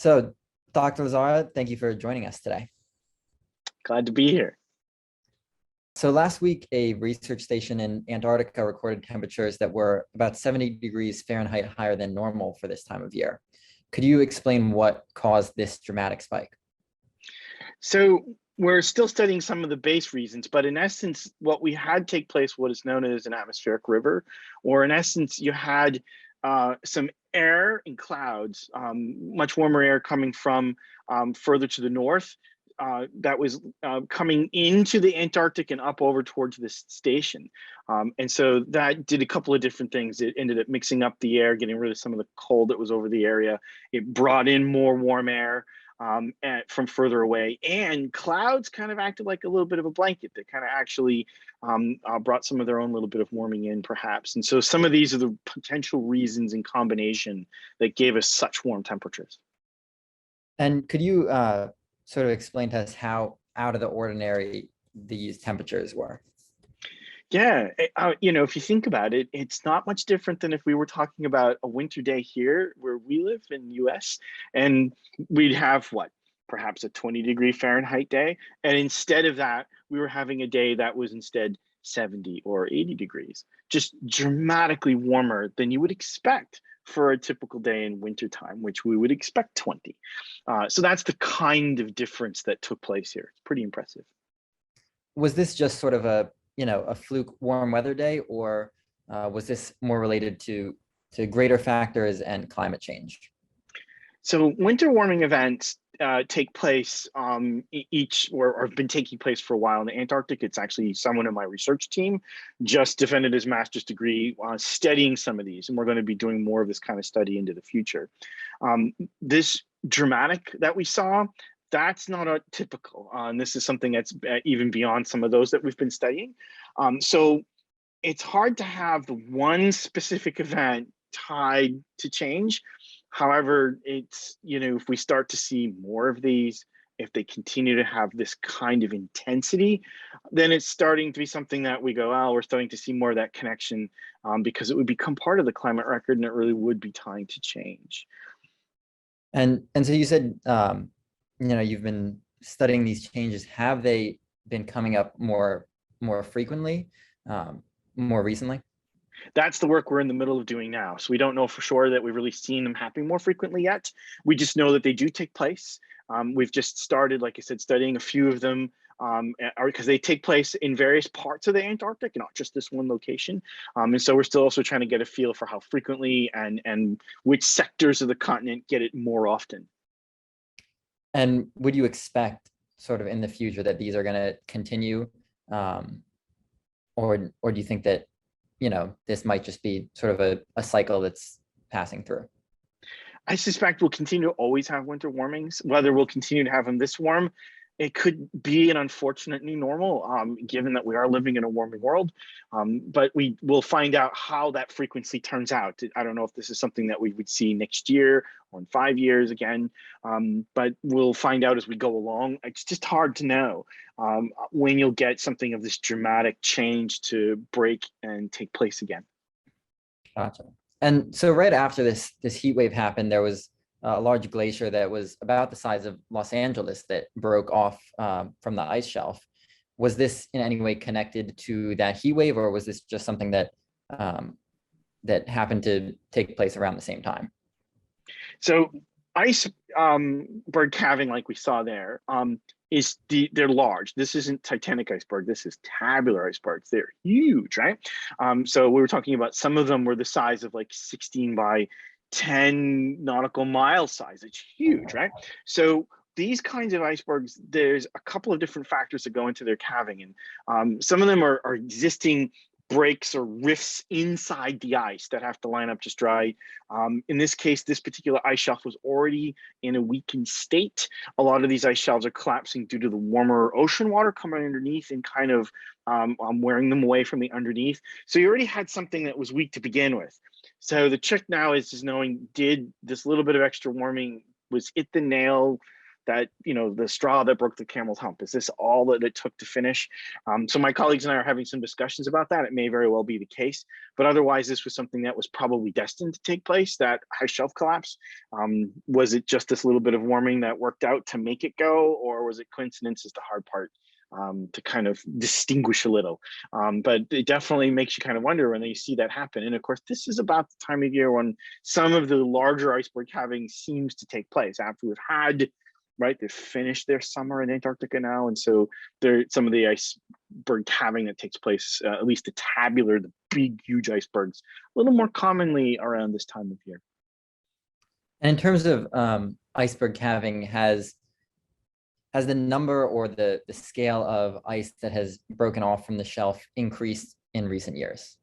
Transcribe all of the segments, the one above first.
So, Dr. Lazzara, thank you for joining us today. Glad to be here. So last week, a research station in Antarctica recorded temperatures that were about 70 degrees Fahrenheit higher than normal for this time of year. Could you explain what caused this dramatic spike? So we're still studying some of the base reasons, but in essence, what we had take place, what is known as an atmospheric river, or in essence, you had some air and clouds, much warmer air coming from further to the north, that was coming into the Antarctic and up over towards this station. And so that did a couple of different things. It ended up mixing up the air, getting rid of some of the cold that was over the area. It brought in more warm air from further away, and clouds kind of acted like a little bit of a blanket that kind of actually brought some of their own little bit of warming in perhaps. And so some of these are the potential reasons in combination that gave us such warm temperatures. And could you sort of explain to us how out of the ordinary these temperatures were? Yeah, if you think about it, it's not much different than if we were talking about a winter day here where we live in the US, and we'd have what, perhaps a 20-degree Fahrenheit day. And instead of that, we were having a day that was instead 70 or 80 degrees, just dramatically warmer than you would expect for a typical day in wintertime, which we would expect 20. So that's the kind of difference that took place here. It's pretty impressive. Was this just sort of a fluke warm weather day, or was this more related to greater factors and climate change? So winter warming events take place or have been taking place for a while in the Antarctic. It's actually someone in my research team just defended his master's degree studying some of these, and we're going to be doing more of this kind of study into the future. This dramatic that we saw, that's not a typical, and this is something that's even beyond some of those that we've been studying. So it's hard to have the one specific event tied to change. However, it's, if we start to see more of these, if they continue to have this kind of intensity, then it's starting to be something that we go, oh, we're starting to see more of that connection, because it would become part of the climate record and it really would be tying to change. And so you said, you've been studying these changes. Have they been coming up more frequently, more recently? That's the work we're in the middle of doing now. So we don't know for sure that we've really seen them happening more frequently yet. We just know that they do take place. We've just started, like I said, studying a few of them, because they take place in various parts of the Antarctic, not just this one location. And so we're still also trying to get a feel for how frequently and which sectors of the continent get it more often. And would you expect sort of in the future that these are going to continue, or do you think that this might just be sort of a cycle that's passing through? I suspect we'll continue to always have winter warmings. Whether we'll continue to have them this warm, it could be an unfortunate new normal, given that we are living in a warming world. But we will find out how that frequency turns out. I don't know if this is something that we would see next year or in 5 years again, but we'll find out as we go along. It's just hard to know when you'll get something of this dramatic change to break and take place again. Gotcha. And so right after this heat wave happened, there was a large glacier that was about the size of Los Angeles that broke off from the ice shelf. Was this in any way connected to that heat wave, or was this just something that that happened to take place around the same time? So iceberg calving, like we saw there, they're large. This isn't Titanic iceberg. This is tabular icebergs. They're huge, right? So we were talking about some of them were the size of like 16 by 10 nautical mile size. It's huge, right? So these kinds of icebergs, there's a couple of different factors that go into their calving, and some of them are existing breaks or rifts inside the ice that have to line up just right. In this case, this particular ice shelf was already in a weakened state. A lot of these ice shelves are collapsing due to the warmer ocean water coming underneath and kind of wearing them away from the underneath. So you already had something that was weak to begin with. So the trick now is just knowing, did this little bit of extra warming, was it the nail that, the straw that broke the camel's hump? Is this all that it took to finish? So my colleagues and I are having some discussions about that. It may very well be the case, but otherwise this was something that was probably destined to take place, that ice shelf collapse. Was it just this little bit of warming that worked out to make it go, or was it coincidence is the hard part to kind of distinguish a little. But it definitely makes you kind of wonder when you see that happen. And of course, this is about the time of year when some of the larger iceberg calving seems to take place after we've had, right, they've finished their summer in Antarctica now. And so some of the iceberg calving that takes place, at least the tabular, the big, huge icebergs, a little more commonly around this time of year. And in terms of iceberg calving, has the number or the scale of ice that has broken off from the shelf increased in recent years?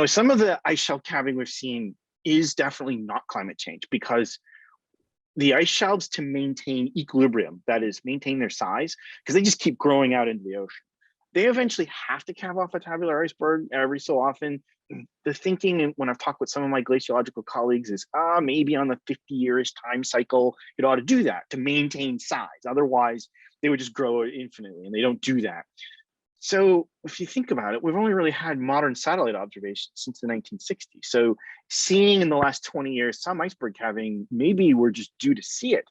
Some of the ice shelf calving we've seen is definitely not climate change, because the ice shelves, to maintain equilibrium, that is, maintain their size, because they just keep growing out into the ocean, they eventually have to calve off a tabular iceberg every so often. The thinking, when I've talked with some of my glaciological colleagues, is maybe on the 50-year-ish time cycle, it ought to do that to maintain size. Otherwise, they would just grow infinitely, and they don't do that. So if you think about it, we've only really had modern satellite observations since the 1960s. So seeing in the last 20 years some iceberg calving, maybe we're just due to see it.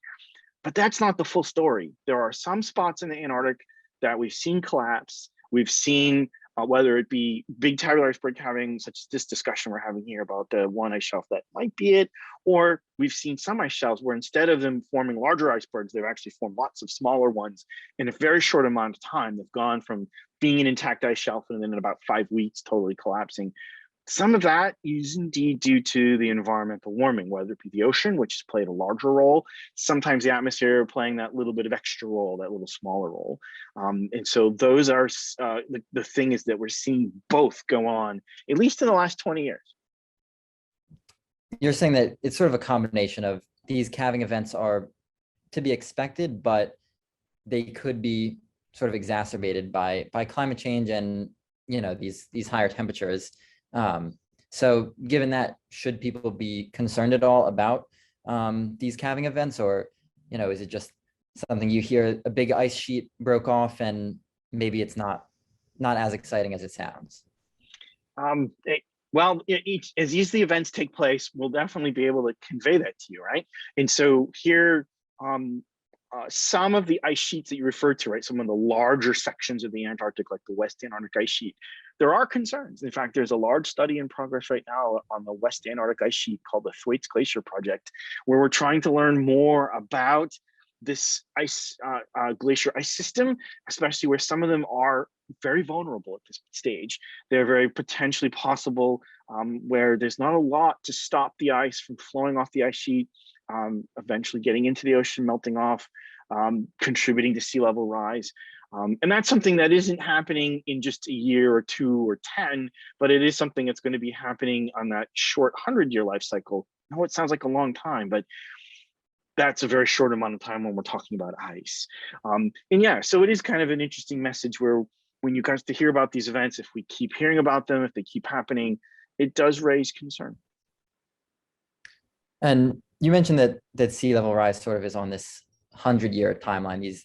But that's not the full story. There are some spots in the Antarctic that we've seen collapse. We've seen whether it be big tabular iceberg calving, such as this discussion we're having here about the one ice shelf that might be it, or we've seen some ice shelves where instead of them forming larger icebergs, they've actually formed lots of smaller ones in a very short amount of time. They've gone from being an intact ice shelf and then in about 5 weeks totally collapsing. Some of that is indeed due to the environmental warming, whether it be the ocean, which has played a larger role, sometimes the atmosphere playing that little bit of extra role, that little smaller role. And so those are, the thing is that we're seeing both go on, at least in the last 20 years. You're saying that it's sort of a combination of these calving events are to be expected, but they could be sort of exacerbated by climate change and, these higher temperatures. So given that, should people be concerned at all about these calving events, or, is it just something you hear a big ice sheet broke off and maybe it's not as exciting as it sounds? Well, as the events take place, we'll definitely be able to convey that to you, right? And so here, some of the ice sheets that you referred to, right, some of the larger sections of the Antarctic, like the West Antarctic ice sheet, there are concerns. In fact, there's a large study in progress right now on the West Antarctic ice sheet called the Thwaites Glacier Project, where we're trying to learn more about this glacier ice system, especially where some of them are very vulnerable at this stage. They're very potentially possible where there's not a lot to stop the ice from flowing off the ice sheet, eventually getting into the ocean, melting off, contributing to sea level rise. And that's something that isn't happening in just a year or 2 or 10, but it is something that's going to be happening on that short 100-year life cycle. I know it sounds like a long time, but that's a very short amount of time when we're talking about ice. And yeah, so it is kind of an interesting message where when you guys to hear about these events, if we keep hearing about them, if they keep happening, it does raise concern. And you mentioned that sea level rise sort of is on this 100-year timeline.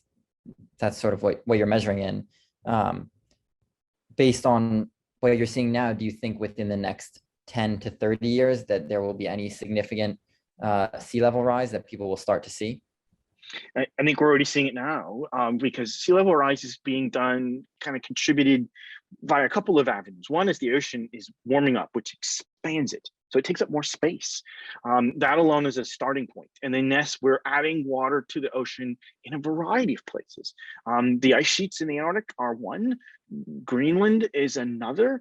That's sort of what you're measuring in. Based on what you're seeing now, do you think within the next 10 to 30 years that there will be any significant sea level rise that people will start to see? I think we're already seeing it now, because sea level rise is being done, kind of contributed by a couple of avenues. One is the ocean is warming up, which expands it. So it takes up more space. That alone is a starting point. And then yes, we're adding water to the ocean in a variety of places. The ice sheets in the Arctic are one. Greenland is another.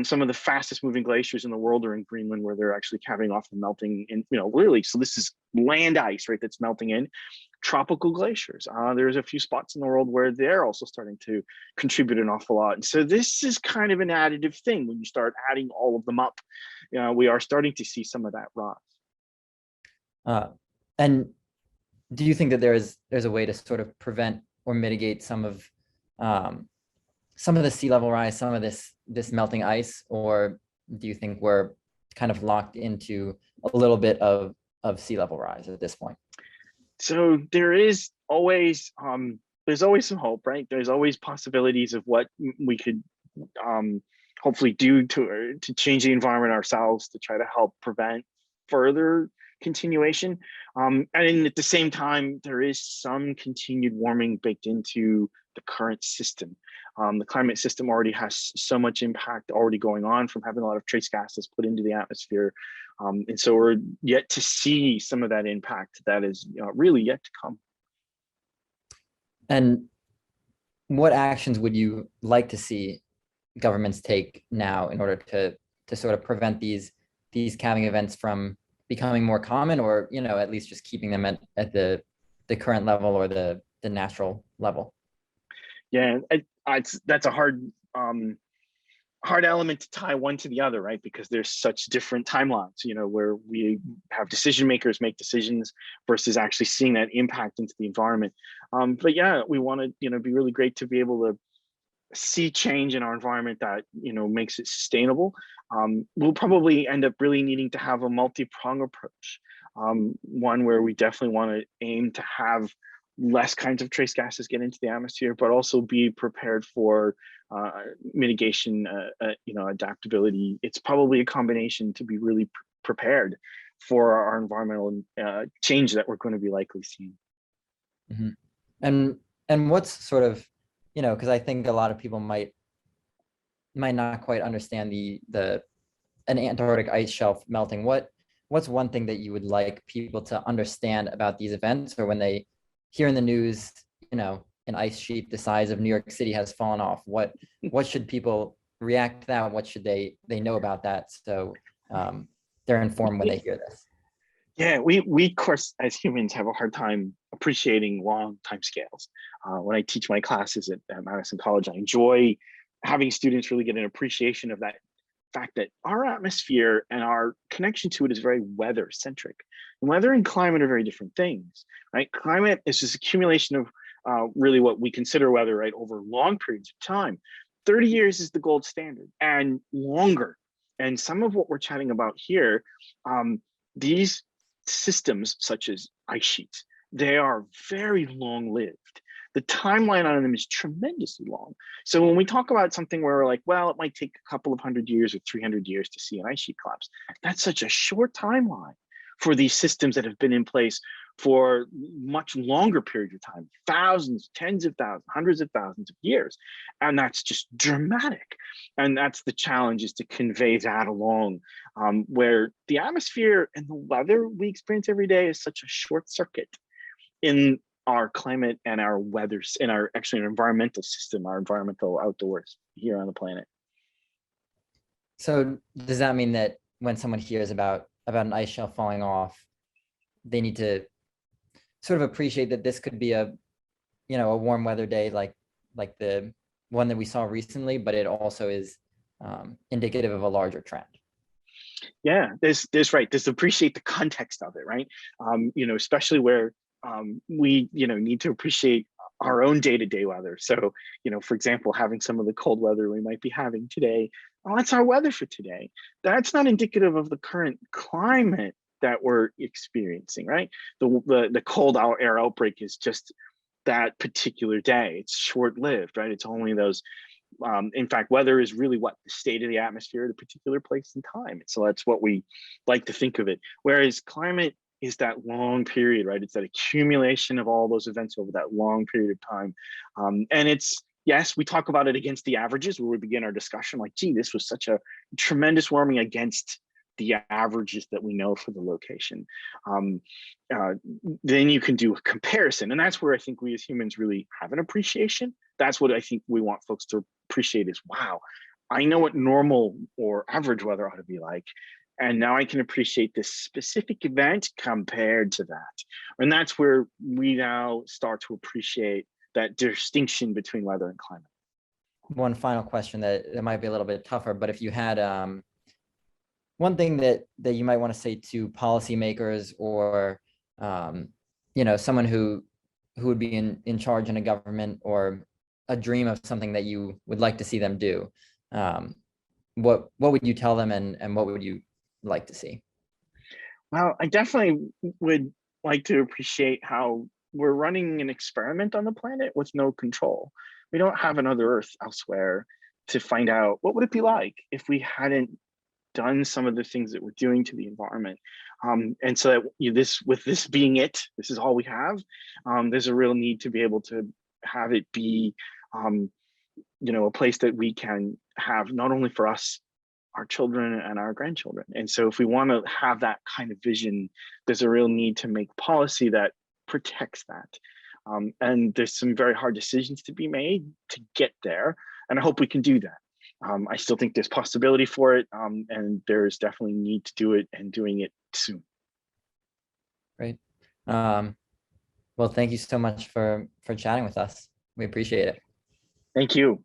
Some of the fastest moving glaciers in the world are in Greenland, where they're actually calving off and melting in, literally. So this is land ice, right, that's melting in. Tropical glaciers. There's a few spots in the world where they're also starting to contribute an awful lot. And so this is kind of an additive thing. When you start adding all of them up, we are starting to see some of that rise. And do you think that there's a way to sort of prevent or mitigate some of the sea level rise, some of this melting ice, or do you think we're kind of locked into a little bit of sea level rise at this point? So there's always some hope, right? There's always possibilities of what we could um, hopefully do to change the environment ourselves to try to help prevent further continuation. And at the same time, there is some continued warming baked into the current system. The climate system already has so much impact already going on from having a lot of trace gases put into the atmosphere. And so we're yet to see some of that impact that is really yet to come. And what actions would you like to see governments take now in order to sort of prevent these calving events from becoming more common, or at least just keeping them at the current level or the natural level? Yeah, that's a hard element to tie one to the other, right? Because there's such different timelines, where we have decision makers make decisions versus actually seeing that impact into the environment. But yeah, we want to, be really great to be able to see change in our environment that makes it sustainable. We'll probably end up really needing to have a multi-prong approach, one where we definitely want to aim to have less kinds of trace gases get into the atmosphere, but also be prepared for mitigation, adaptability. It's probably a combination to be really prepared for our environmental change that we're going to be likely seeing. Mm-hmm. And what's sort of, because I think a lot of people might not quite understand an Antarctic ice shelf melting. What's one thing that you would like people to understand about these events, or when they hear in the news, an ice sheet the size of New York City has fallen off? What should people react to that? What should they know about that, so they're informed when they hear this? Yeah, we of course as humans have a hard time appreciating long time scales. When I teach my classes at Madison College, I enjoy having students really get an appreciation of that fact that our atmosphere and our connection to it is very weather centric. And weather and climate are very different things, right? Climate is this accumulation of really what we consider weather, right, over long periods of time. 30 years is the gold standard and longer. And some of what we're chatting about here, these systems such as ice sheets, they are very long lived. The timeline on them is tremendously long. So when we talk about something where we're like, well, it might take a couple of 100 years or 300 years to see an ice sheet collapse, that's such a short timeline for these systems that have been in place for much longer periods of time, thousands, tens of thousands, hundreds of thousands of years. And that's just dramatic. And that's the challenge, is to convey that along, where the atmosphere and the weather we experience every day is such a short circuit in our climate and our weathers, in our environmental system, our environmental outdoors here on the planet. So does that mean that when someone hears about an ice shelf falling off, they need to sort of appreciate that this could be a warm weather day like the one that we saw recently, but it also is indicative of a larger trend? Yeah, there's right. Just appreciate the context of it, right? Especially where we need to appreciate our own day-to-day weather. So, for example, having some of the cold weather we might be having today, well, that's our weather for today. That's not indicative of the current climate that we're experiencing, right? The cold air outbreak is just that particular day. It's short-lived, right? It's only those. In fact, weather is really what the state of the atmosphere at a particular place and time. So that's what we like to think of it. Whereas climate is that long period, right? It's that accumulation of all those events over that long period of time. And it's, yes, we talk about it against the averages where we begin our discussion like, gee, this was such a tremendous warming against the averages that we know for the location. Then you can do a comparison. And that's where I think we as humans really have an appreciation. That's what I think we want folks to appreciate is, wow, I know what normal or average weather ought to be like. And now I can appreciate this specific event compared to that. And that's where we now start to appreciate that distinction between weather and climate. One final question that might be a little bit tougher, but if you had one thing that you might want to say to policymakers or someone who would be in charge in a government, or a dream of something that you would like to see them do, what would you tell them, and what would you like to see? Well, I definitely would like to appreciate how we're running an experiment on the planet with no control. We don't have another Earth elsewhere to find out what would it be like if we hadn't done some of the things that we're doing to the environment. And so that with this being it, this is all we have. There's a real need to be able to have it be, a place that we can have not only for us, our children and our grandchildren. And so if we want to have that kind of vision, there's a real need to make policy that protects that. And there's some very hard decisions to be made to get there. And I hope we can do that. I still think there's possibility for it, and there's definitely need to do it and doing it soon. Great. Well, thank you so much for chatting with us. We appreciate it. Thank you.